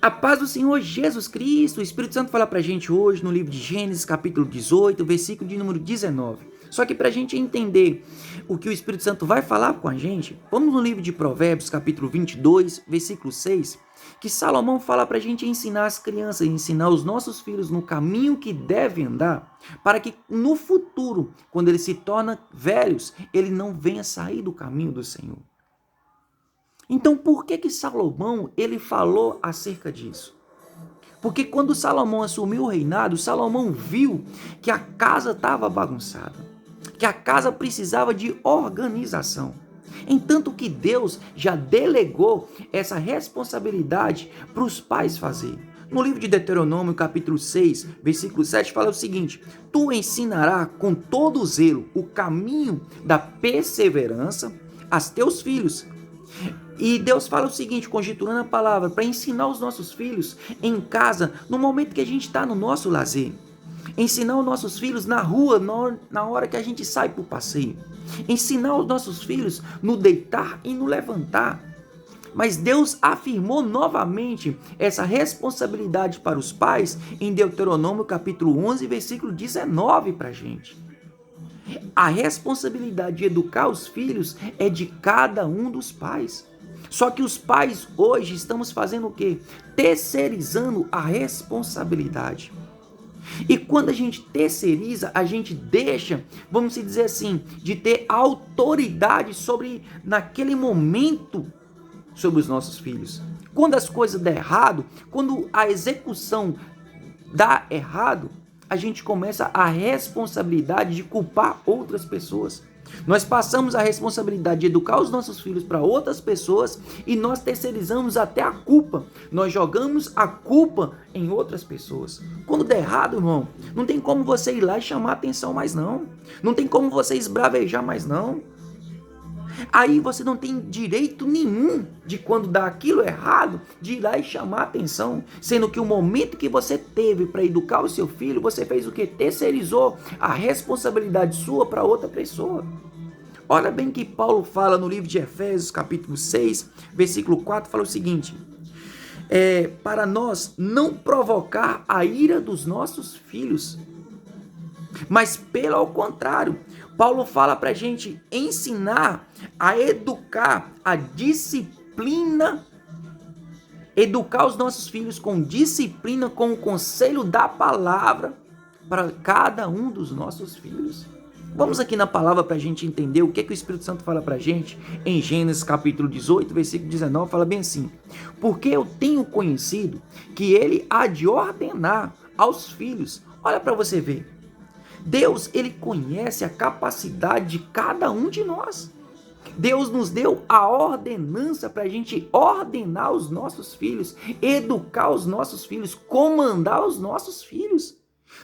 A paz do Senhor Jesus Cristo. O Espírito Santo fala pra gente hoje no livro de Gênesis, capítulo 18, versículo de número 19. Só que pra gente entender o que o Espírito Santo vai falar com a gente, vamos no livro de Provérbios, capítulo 22, versículo 6, que Salomão fala pra gente ensinar as crianças, ensinar os nossos filhos no caminho que devem andar, para que no futuro, quando eles se tornam velhos, ele não venha sair do caminho do Senhor. Então, por que Salomão ele falou acerca disso? Porque quando Salomão assumiu o reinado, Salomão viu que a casa estava bagunçada, que a casa precisava de organização. Entanto que Deus já delegou essa responsabilidade para os pais fazerem. No livro de Deuteronômio, capítulo 6, versículo 7, fala o seguinte: Tu ensinarás com todo zelo o caminho da perseverança aos teus filhos. E Deus fala o seguinte, conjecturando a palavra, para ensinar os nossos filhos em casa, no momento que a gente está no nosso lazer. Ensinar os nossos filhos na rua, na hora que a gente sai para o passeio. Ensinar os nossos filhos no deitar e no levantar. Mas Deus afirmou novamente essa responsabilidade para os pais em Deuteronômio capítulo 11, versículo 19 para a gente. A responsabilidade de educar os filhos é de cada um dos pais. Só que os pais hoje estamos fazendo o quê? Terceirizando a responsabilidade. E quando a gente terceiriza, a gente deixa, vamos dizer assim, de ter autoridade naquele momento, sobre os nossos filhos. Quando as coisas dão errado, quando a execução dá errado, a gente começa a responsabilidade de culpar outras pessoas. Nós passamos a responsabilidade de educar os nossos filhos para outras pessoas e nós terceirizamos até a culpa. Nós jogamos a culpa em outras pessoas. Quando der errado, irmão, não tem como você ir lá e chamar atenção mais não. Não tem como você esbravejar mais não. Aí você não tem direito nenhum de, quando dá aquilo errado, de ir lá e chamar atenção, sendo que o momento que você teve para educar o seu filho, você fez o que? Terceirizou a responsabilidade sua para outra pessoa. Olha bem que Paulo fala no livro de Efésios, capítulo 6, versículo 4, fala o seguinte: para nós não provocar a ira dos nossos filhos, mas pelo contrário, Paulo fala para a gente ensinar a educar a disciplina, educar os nossos filhos com disciplina, com o conselho da palavra para cada um dos nossos filhos. Vamos aqui na palavra para a gente entender o que o Espírito Santo fala para a gente em Gênesis capítulo 18, versículo 19, fala bem assim: porque eu tenho conhecido que ele há de ordenar aos filhos. Olha para você ver. Deus, ele conhece a capacidade de cada um de nós. Deus nos deu a ordenança para a gente ordenar os nossos filhos, educar os nossos filhos, comandar os nossos filhos.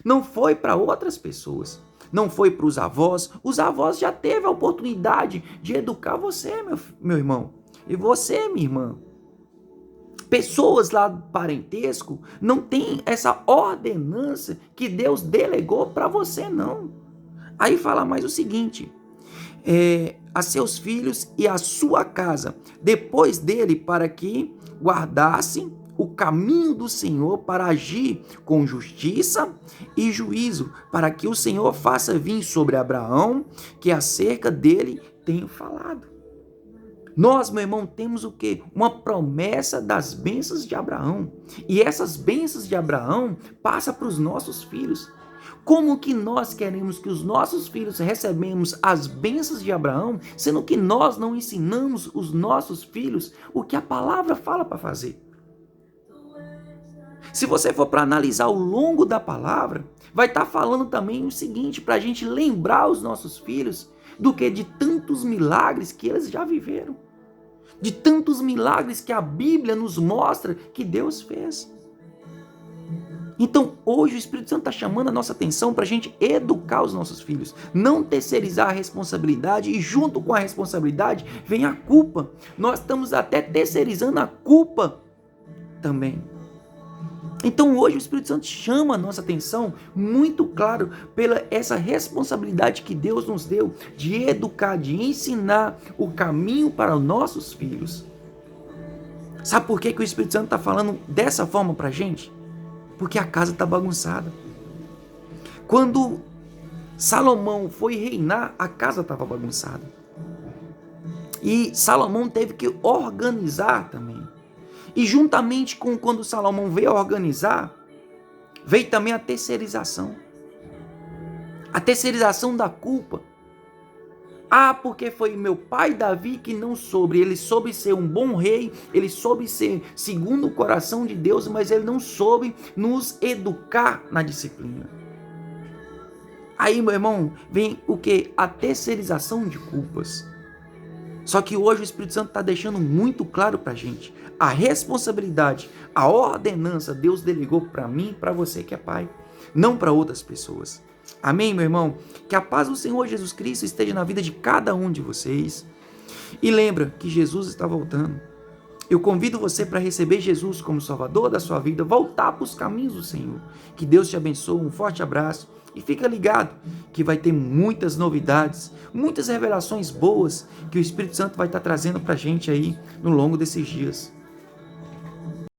Não foi para outras pessoas, não foi para os avós. Os avós já teve a oportunidade de educar você, meu irmão, e você, minha irmã. Pessoas lá do parentesco não tem essa ordenança que Deus delegou para você, não. Aí fala mais o seguinte: a seus filhos e a sua casa, depois dele, para que guardassem o caminho do Senhor, para agir com justiça e juízo, para que o Senhor faça vir sobre Abraão, que acerca dele tenho falado. Nós, meu irmão, temos o quê? Uma promessa das bênçãos de Abraão. E essas bênçãos de Abraão passam para os nossos filhos. Como que nós queremos que os nossos filhos recebamos as bênçãos de Abraão, sendo que nós não ensinamos os nossos filhos o que a palavra fala para fazer? Se você for para analisar ao longo da palavra, vai estar falando também o seguinte, para a gente lembrar os nossos filhos do que de tantos milagres que eles já viveram. De tantos milagres que a Bíblia nos mostra que Deus fez. Então, hoje o Espírito Santo está chamando a nossa atenção para a gente educar os nossos filhos. Não terceirizar a responsabilidade e junto com a responsabilidade vem a culpa. Nós estamos até terceirizando a culpa também. Então hoje o Espírito Santo chama a nossa atenção muito claro pela essa responsabilidade que Deus nos deu de educar, de ensinar o caminho para os nossos filhos. Sabe por que o Espírito Santo está falando dessa forma para a gente? Porque a casa está bagunçada. Quando Salomão foi reinar, a casa estava bagunçada. E Salomão teve que organizar também. E juntamente com quando Salomão veio organizar, veio também a terceirização. A terceirização da culpa. Ah, porque foi meu pai Davi que não soube. Ele soube ser um bom rei, ele soube ser segundo o coração de Deus, mas ele não soube nos educar na disciplina. Aí, meu irmão, vem o que? A terceirização de culpas. Só que hoje o Espírito Santo está deixando muito claro para a gente. A responsabilidade, a ordenança, Deus delegou para mim e para você que é pai, não para outras pessoas. Amém, meu irmão? Que a paz do Senhor Jesus Cristo esteja na vida de cada um de vocês. E lembra que Jesus está voltando. Eu convido você para receber Jesus como Salvador da sua vida, voltar para os caminhos do Senhor. Que Deus te abençoe, um forte abraço e fica ligado que vai ter muitas novidades, muitas revelações boas que o Espírito Santo vai estar trazendo para a gente aí no longo desses dias.